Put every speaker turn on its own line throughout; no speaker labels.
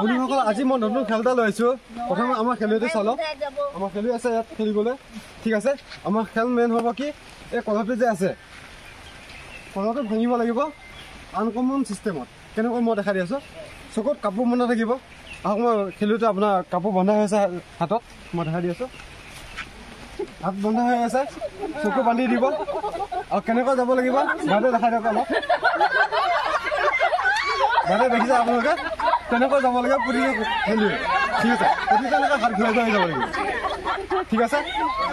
বন্ধুসকল আজি মই নতুন খেল এটা লৈছোঁ প্ৰথমে আমাৰ খেলুৱৈটো চালক আমাৰ খেলুৱৈ আছে ইয়াত খেলিবলৈ ঠিক আছে আমাৰ খেল মেইন হ'ব কি এই কলহটো যে আছে কলহটো ভাঙিব লাগিব আনকমন চিষ্টেমত কেনেকৈ মই দেখাই দি আছোঁ চকুত কাপোৰ বন্ধা থাকিব আহক মই খেলুৱৈটো আপোনাৰ কাপোৰ বন্ধা হৈ আছে হাতত মই দেখাই দি আছোঁ হাত বন্ধা হৈ আছে চকু বান্ধি দিব আৰু কেনেকৈ যাব লাগিব বাইদেউ দেখাই দিয়ক অলপ বাইদেউ দেখিছে আপোনালোকে কেনেকৈ যাব লাগিব পুৰি খেলুৱৈ ঠিক আছে গতিকে তেনেকৈ হাত ঘূৰাই ঘূৰাই যাব লাগিব ঠিক আছে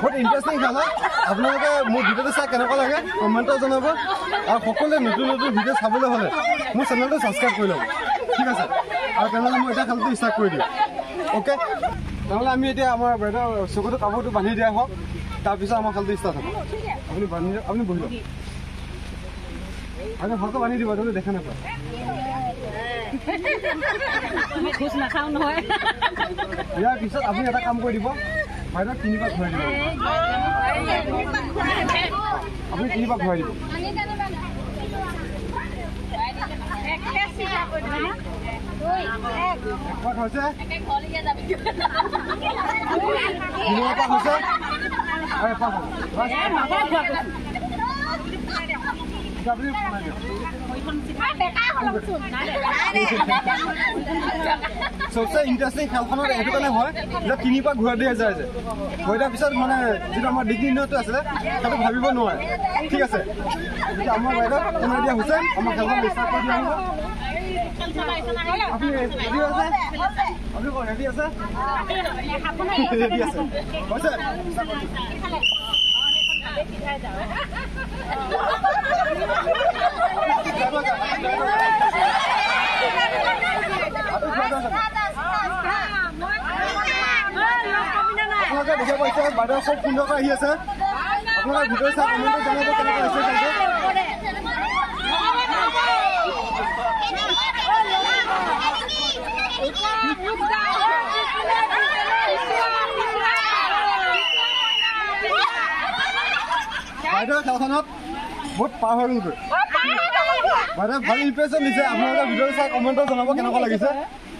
বহুত ইণ্টাৰেষ্টিং খেল হয় আপোনালোকে মোৰ ভিডিঅ'টো চাই কেনেকুৱা লাগে কমেণ্টত জনাব আৰু সকলোৱে নতুন নতুন ভিডিঅ' চাবলৈ হ'লে মোৰ চেনেলটো ছাবস্ক্ৰাইব কৰি ল'ব ঠিক আছে আৰু তেনেহ'লে মই এতিয়া খেলটো ষ্টাৰ্ট কৰি দিম অ'কে নহ'লে আমি এতিয়া আমাৰ বাইদেউ চকুটো কাপোৰটো বান্ধি দিয়া হওক তাৰপিছত আমাৰ খেলটো ষ্টাৰ্ট হ'ব আপুনি বান্ধি আপুনি বহি লওক আপুনি ভালকৈ বান্ধি দিব আপুনি দেখা নাপায় ইয়াৰ পিছত আপুনি এটা কাম কৰি দিব বাইদেউ 3 বাৰ ঘূৰাই দিব আপুনি 3 বাৰ ঘূৰাই দিব সবচে ইণ্টাৰেষ্টিং খেলখনত এইটো কাৰণে হয় যে 3 বাৰ ঘূৰাই দিয়া যায় যে হৈ দিয়াৰ পিছত মানে যিটো আমাৰ ডিগ্ৰীটো আছিলে সেইটো ভাবিব নোৱাৰে ঠিক আছে এতিয়া আমাৰ বাইদেউ সোমাই দিয়া হৈছে আমাৰ খেলখন ষ্টাৰ্ট কৰি দিয়া হ'ব আপুনি ৰেডি আছে আপুনি ৰেডি আছে ৰেডি আছে হৈছে আপোনালোকে দেখা পাইছে বাইদেউ খুব সুন্দৰকৈ আহি আছে আপোনালোকে ভিডিঅ' চাই কমেণ্টত জনাব কেনেকৈ হৈছে বাইদেউ খেলখনত বহুত পাৰ হৈ গ'লগৈ বাইদেউ ভাল ইম্প্ৰেশ্যন দিছে আপোনালোকে ভিডিঅ' চাই কমেণ্টত জনাব কেনেকুৱা লাগিছে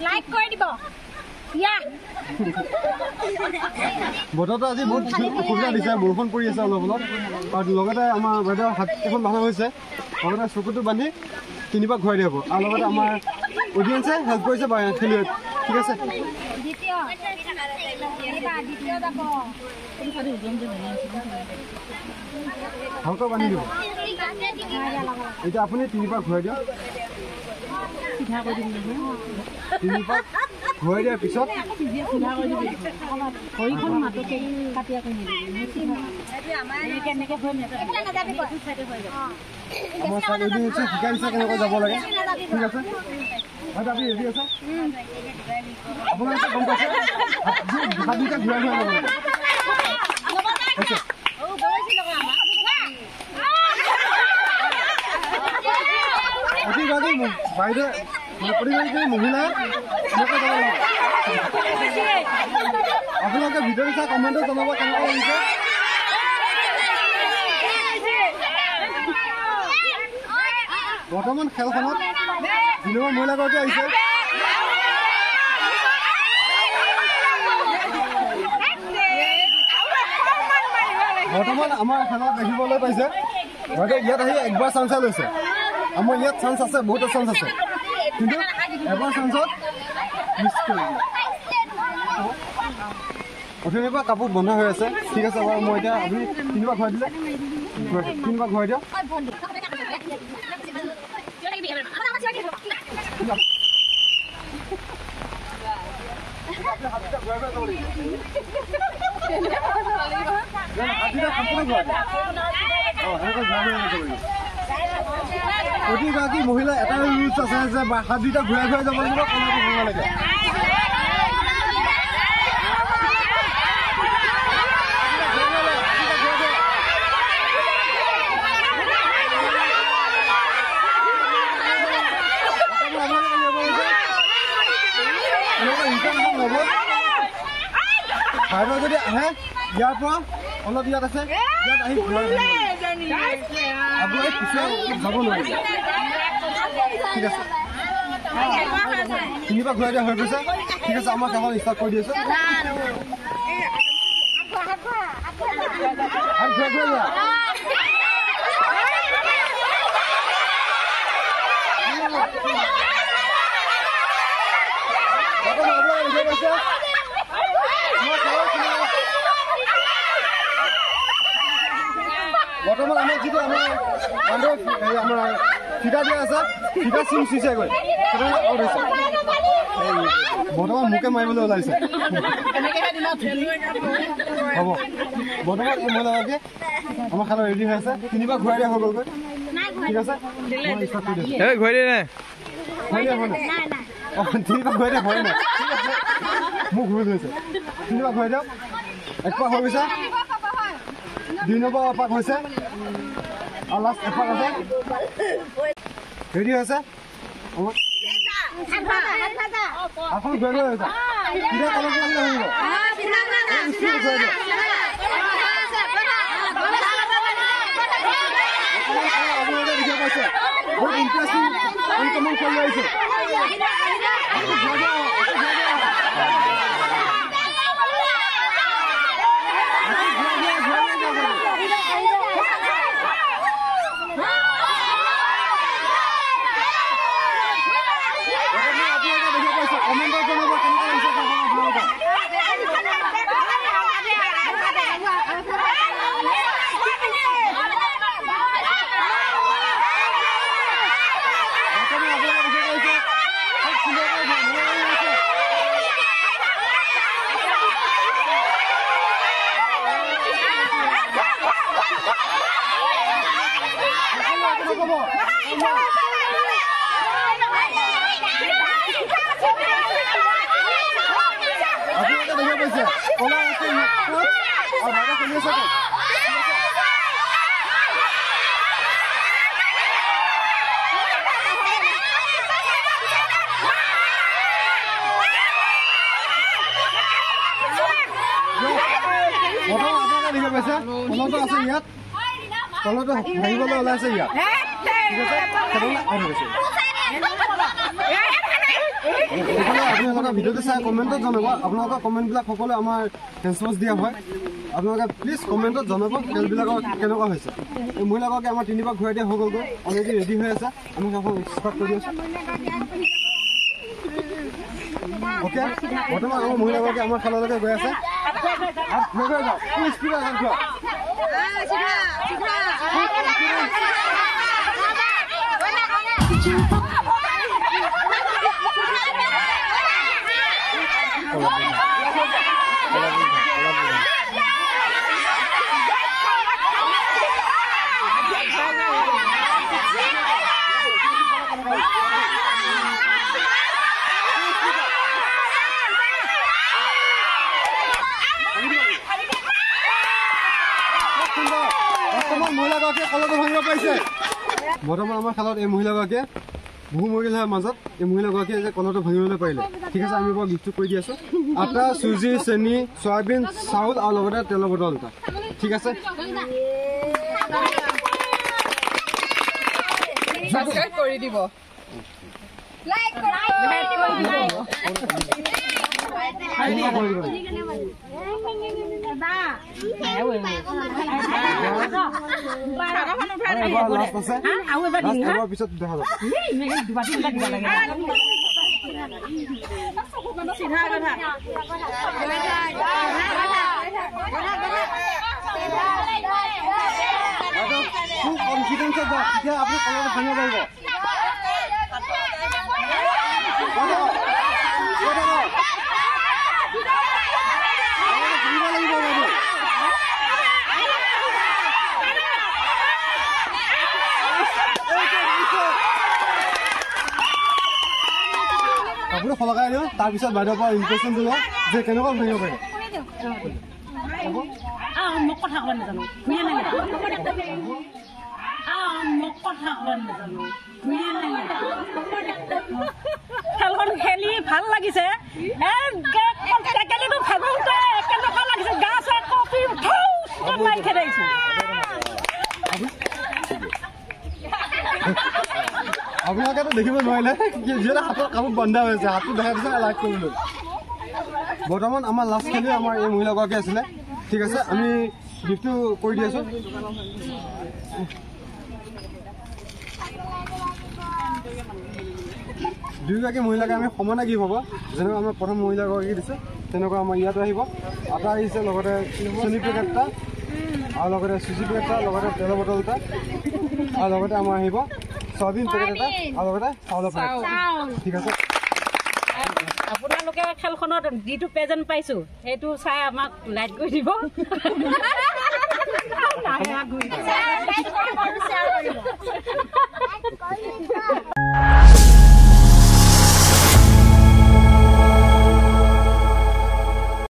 লাইক কৰি দিব
বতৰটো আজি বহুত অসুবিধা দিছে বৰষুণ পৰি আছে অলপ অলপ আৰু লগতে আমাৰ বাইদেউ হাত এখন বান্ধা হৈছে লগতে চকুটো বান্ধি 3 বাৰ ঘূৰাই দিব আৰু লগতে আমাৰ অডিয়েঞ্চে হেল্প কৰিছে খেলুৱৈক ঠিক আছে ভালকৈ বান্ধি দিব এতিয়া আপুনি 3 বাৰ ঘূৰাই দিয়ক 3 বাৰ ঘূৰাই দিয়াৰ পিছত আমাৰ চাই অডিয়েঞ্চে শিকাই দিছে কেনেকৈ যাব লাগে ঠিক আছে হয় আপুনি ৰেডি আছে আপোনালোকে গম পাইছে হাত দুটা ঘূৰাই ঘূৰাই যাব লাগে বাইদেউ প্ৰতিগৰাকী মহিলা এনেকৈ যাব লাগে আপোনালোকে ভিডিঅ'টো চাই কমেণ্টত জনাব কেনেকুৱা লাগিছে বৰ্তমান খেলখনত 2 নম্বৰ মহিলাগৰাকী আহিছে বৰ্তমান আমাৰ খেলত দেখিবলৈ পাইছে বাইদেউ ইয়াত আহি একবাৰ চান্স লৈছে আমাৰ ইয়াত চান্স আছে বহুত চান্স আছে কিন্তু এবাৰ চান্সত মিছ কৰিলে অথনিৰ পৰা কাপোৰ বন্ধ হৈ আছে ঠিক আছে বাৰু মই এতিয়া আপুনি 3 বাৰ ঘূৰাই দিলে 3 বাৰ ঘূৰাই দিয়ক প্ৰতিগৰাকী মহিলা এটা ৰুলছ আছে যে হাত দুটা ঘূৰাই ঘূৰাই যাব লাগিব কোনো ভাল নালাগে বাইদেউ যদি আহে ইয়াৰ পৰা অলপ ইয়াত আছে ইয়াত আহি ঘূৰাই আপুনি পিছে যাব নোৱাৰিব ঠিক আছে তিনিবাৰ ঘূৰাই দিয়া হৈ গৈছে ঠিক আছে আমাৰ খেলখন ষ্টাৰ্ট কৰি দি আছো বৰ্তমান আমাৰ যিটো আমাৰ ফিটা দিয়া আছে ফিটা চিম চুইছেগৈ আউট হৈছে বৰ্তমান মোকে মাৰিবলৈ ওলাইছে হ'ব বৰ্তমান এই মহিলাগৰাকী আমাৰ খেল ৰেডি হৈ আছে তিনিবাৰ ঘূৰাই দিয়া হৈ গ'লগৈ ঠিক আছে ঘূৰাই দিয়া নাই তিনিবাৰ ঘূৰাই দিয়া হয় নাই মোক ঘূৰি ধৰিছে তিনিবাৰ ঘূৰাই দিয়ক একপাক হৈ গৈছে 2 নম্বৰ এপাক হৈছে আৰু লাষ্ট এপাক আছে ৰেডি হৈছে এখন ঘূৰাই দিয়া হৈছে কিবা কাম কৰিব লাগিব বহুত ইণ্টাৰেষ্টিং ইনকামিং খেলি আহিছে তলতো আছে ইয়াত তলতো ভাঙিবলৈ ওলাইছে ইয়াত ঠিক আছে আপোনালোকে ভিডিঅ'টো চাই কমেণ্টত জনাব আপোনালোকৰ কমেণ্টবিলাক সকলোৱে আমাৰ ৰেছপন্স দিয়া হয় আপোনালোকে প্লিজ কমেণ্টত জনাব খেলবিলাকৰ কেনেকুৱা হৈছে এই মহিলাগৰাকী আমাৰ তিনিবাৰ ঘূৰাই দিয়া হৈ গ'লগৈ অলৰেডি ৰেডি হৈ আছে আমি সেইখন ষ্টাৰ্ট কৰি আছোঁ অ'কে বৰ্তমান আমাৰ মহিলাগৰাকী আমাৰ খেললৈকে গৈ আছে মহিলাগৰাকীয়ে কলটো ভাঙিব পাৰিছে বৰ্তমান আমাৰ খেলত এই মহিলাগৰাকীয়ে বহু মহিলাৰ মাজত এই মহিলাগৰাকীয়ে যে কলটো ভাঙিবলৈ পাৰিলে ঠিক আছে আমি বাৰু গিফ্টটো কৰি দি আছো আটা চুজি চেনি চয়াবিন চাউল আৰু লগতে তেলৰ বটল এটা ঠিক আছে কৰি দিব লাইক পিছত দেখা যাব কনফিডেন্সত যাওক তেতিয়া আপুনি কলটো ভাঙিব পাৰিব আপুনি সলকাই দিওঁ তাৰপিছত বাইদেউৰ পৰা ইম্প্ৰেশ্যনটো লওঁ যে কেনেকুৱা ভাঙিব পাৰে
খেলখন খেলি ভাল লাগিছে
আপোনালোকেতো দেখিব নোৱাৰিলে যিহেতু হাতৰ কামত বন্ধা হৈছে হাতটো দেখাই দিছে লাইক কৰিবলৈ বৰ্তমান আমাৰ লাষ্ট খেলি আমাৰ এই মহিলাগৰাকী আছিলে ঠিক আছে আমি গিফ্টটো কৰি দি আছো দুয়োগৰাকী মহিলাকে আমি সমানে গিফ্ট হ'ব যেনেকৈ আমাৰ প্ৰথম মহিলাগৰাকী দিছে তেনেকুৱা আমাৰ ইয়াতো আহিব আটা আহিছে লগতে চেনি পেকেট এটা আৰু লগতে চুজি পেকেট এটা লগতে তেলৰ বটল এটা আৰু লগতে আমাৰ আহিব চয়াবিন পেকেট এটা আৰু লগতে চাউলৰ পেকেট ঠিক আছে
আপোনালোকে খেলখনত যিটো প্ৰেজেণ্ট পাইছো সেইটো চাই আমাক লাইক কৰি দিব